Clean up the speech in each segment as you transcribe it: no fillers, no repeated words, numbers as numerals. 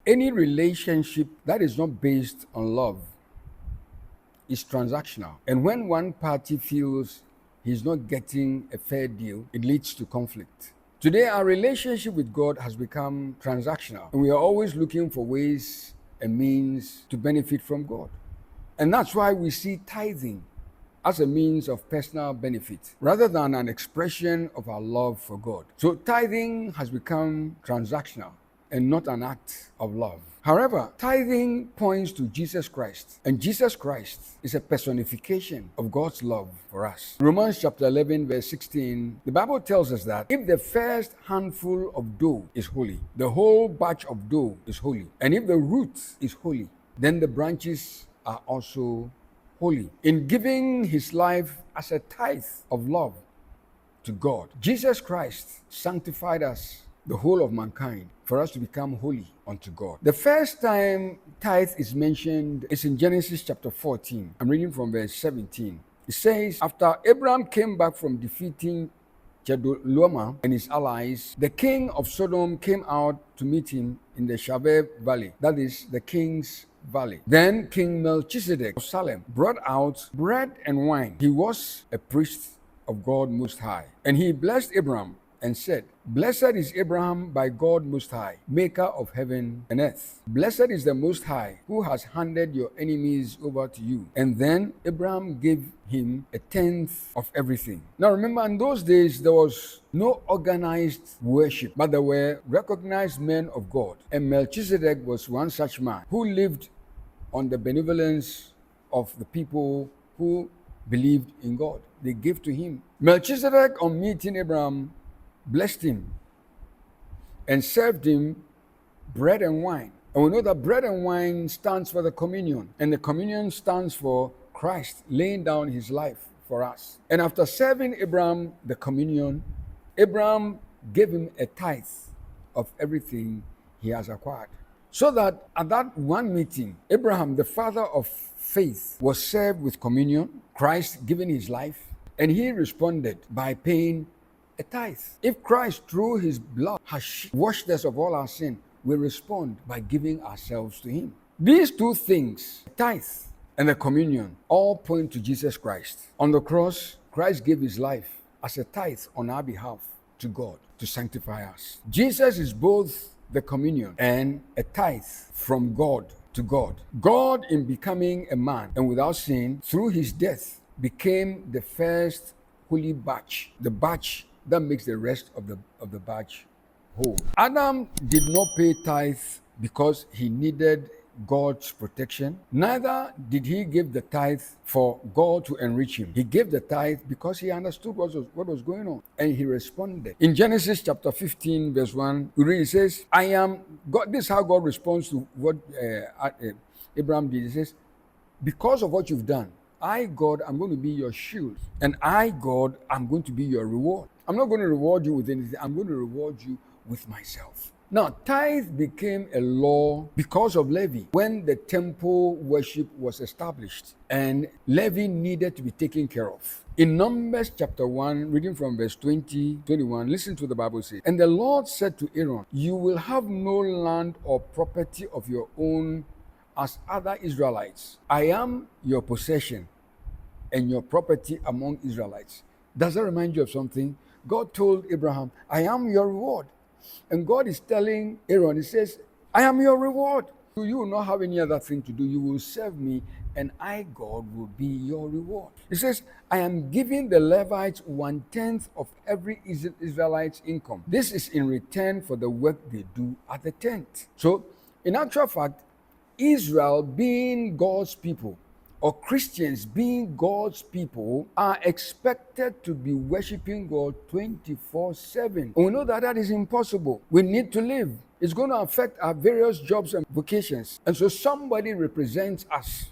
Any relationship that is not based on love is transactional. And when one party feels he's not getting a fair deal, it leads to conflict. Today, our relationship with God has become transactional, and we are always looking for ways and means to benefit from God. And that's why we see tithing as a means of personal benefit rather than an expression of our love for God. So tithing has become transactional and not an act of love. However, tithing points to Jesus Christ, and Jesus Christ is a personification of God's love for us. Romans chapter 11 verse 16, the Bible tells us that if the first handful of dough is holy, the whole batch of dough is holy. And if the root is holy, then the branches are also holy. In giving his life as a tithe of love to God, Jesus Christ sanctified us, the whole of mankind, for us to become holy unto God. The first time tithe is mentioned is in Genesis chapter 14. I'm reading from verse 17. It says, after Abraham came back from defeating Chedorlaomer and his allies, the king of Sodom came out to meet him in the Shaveh Valley, that is the king's valley. Then King Melchizedek of Salem brought out bread and wine. He was a priest of God Most High. And he blessed Abraham and said, blessed is Abraham by God Most High, maker of heaven and earth. Blessed is the Most High, who has handed your enemies over to you. And then Abraham gave him a tenth of everything. Now remember, in those days, there was no organized worship, but there were recognized men of God. And Melchizedek was one such man who lived on the benevolence of the people who believed in God. They gave to him. Melchizedek, on meeting Abraham, blessed him and served him bread and wine. And we know that bread and wine stands for the communion, and the communion stands for Christ laying down his life for us. And after serving Abraham the communion, Abraham gave him a tithe of everything he has acquired. So that at that one meeting, Abraham, the father of faith, was served with communion, Christ giving his life, and he responded by paying a tithe. If Christ, through his blood, has washed us of all our sin, we respond by giving ourselves to him. These two things, tithe and the communion, all point to Jesus Christ. On the cross, Christ gave his life as a tithe on our behalf to God to sanctify us. Jesus is both the communion and a tithe from God to God. God, in becoming a man and without sin, through his death, became the first holy batch, the batch that makes the rest of the batch whole. Adam did not pay tithe because he needed God's protection. Neither did he give the tithe for God to enrich him. He gave the tithe because he understood what was going on, and he responded. In Genesis chapter 15 verse 1, we read, it says, I am God. This is how God responds to what Abraham did. He says, because of what you've done, I, God, am going to be your shield, and I, God, am going to be your reward. I'm not going to reward you with anything. I'm going to reward you with myself. Now, tithe became a law because of Levi when the temple worship was established, and Levi needed to be taken care of. In Numbers chapter 1, reading from verse 21, listen to the Bible say, and the Lord said to Aaron, you will have no land or property of your own as other Israelites. I am your possession and your property among Israelites. Does that remind you of something? God told Abraham, I am your reward. And God is telling Aaron, he says, I am your reward. You will not have any other thing to do. You will serve me, and I, God, will be your reward. He says, I am giving the Levites 1/10 of every Israelite's income. This is in return for the work they do at the tent. So, in actual fact, Israel, being God's people, or Christians being God's people, are expected to be worshiping God 24/7. And we know that that is impossible. We need to live. It's going to affect our various jobs and vocations. And so somebody represents us.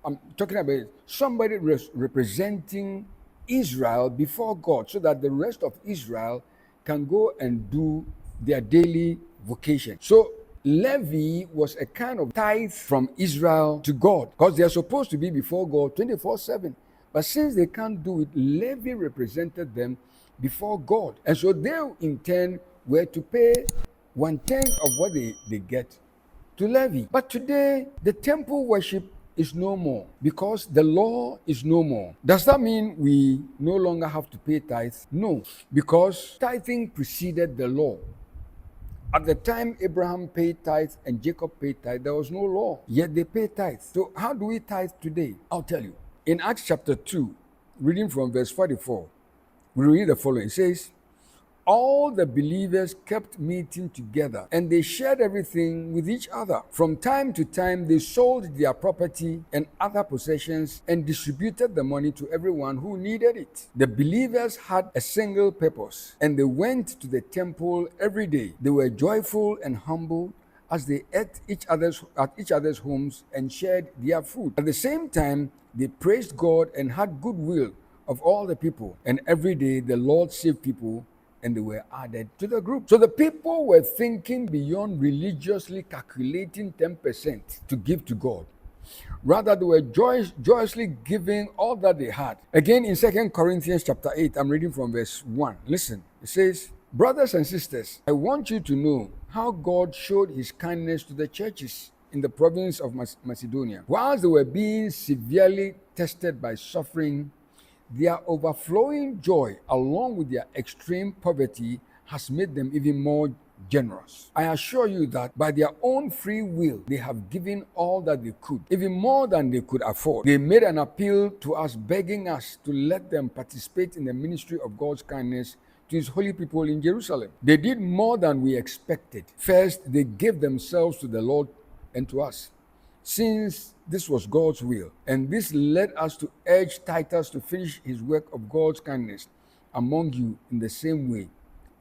I'm talking about somebody representing Israel before God, so that the rest of Israel can go and do their daily vocation. So Levi was a kind of tithe from Israel to God, because they are supposed to be before God 24/7. But since they can't do it, Levi represented them before God. And so they in turn were to pay 1/10 of what they get to levy. But today, the temple worship is no more because the law is no more. Does that mean we no longer have to pay tithes? No, because tithing preceded the law. At the time Abraham paid tithes and Jacob paid tithes, there was no law, yet they paid tithes. So how do we tithe today? I'll tell you. In Acts chapter 2, reading from verse 44, we read the following. It says, all the believers kept meeting together and they shared everything with each other. From time to time, they sold their property and other possessions and distributed the money to everyone who needed it. The believers had a single purpose and they went to the temple every day. They were joyful and humble as they ate at each other's homes and shared their food. At the same time, they praised God and had goodwill of all the people. And every day the Lord saved people and they were added to the group. So the people were thinking beyond religiously calculating 10% to give to God. Rather, they were joyously giving all that they had. Again, in 2 Corinthians chapter 8, I'm reading from verse 1. Listen, it says, brothers and sisters, I want you to know how God showed his kindness to the churches in the province of Macedonia. Whilst they were being severely tested by suffering, their overflowing joy, along with their extreme poverty, has made them even more generous. I assure you that by their own free will, they have given all that they could, even more than they could afford. They made an appeal to us, begging us to let them participate in the ministry of God's kindness to his holy people in Jerusalem. They did more than we expected. First, they gave themselves to the Lord and to us, since this was God's will. And this led us to urge Titus to finish his work of God's kindness among you in the same way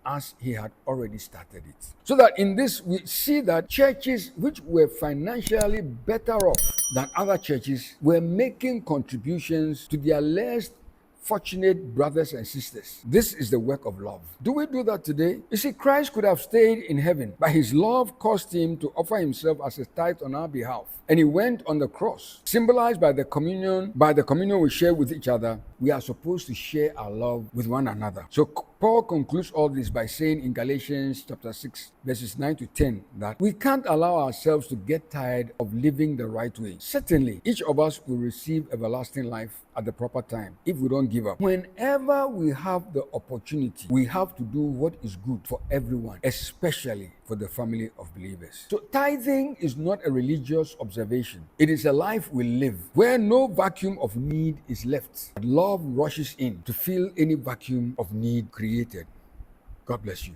as he had already started it. So that in this we see that churches which were financially better off than other churches were making contributions to their less fortunate brothers and sisters. This is the work of love. Do we do that today? You see, Christ could have stayed in heaven, but his love caused him to offer himself as a tithe on our behalf. And he went on the cross, symbolized by the communion we share with each other. We are supposed to share our love with one another. So Paul concludes all this by saying in Galatians chapter 6, verses 9 to 10, that we can't allow ourselves to get tired of living the right way. Certainly, each of us will receive everlasting life at the proper time if we don't give up. Whenever we have the opportunity, we have to do what is good for everyone, especially for the family of believers. So tithing is not a religious observation. It is a life we live where no vacuum of need is left. But love rushes in to fill any vacuum of need created. God bless you.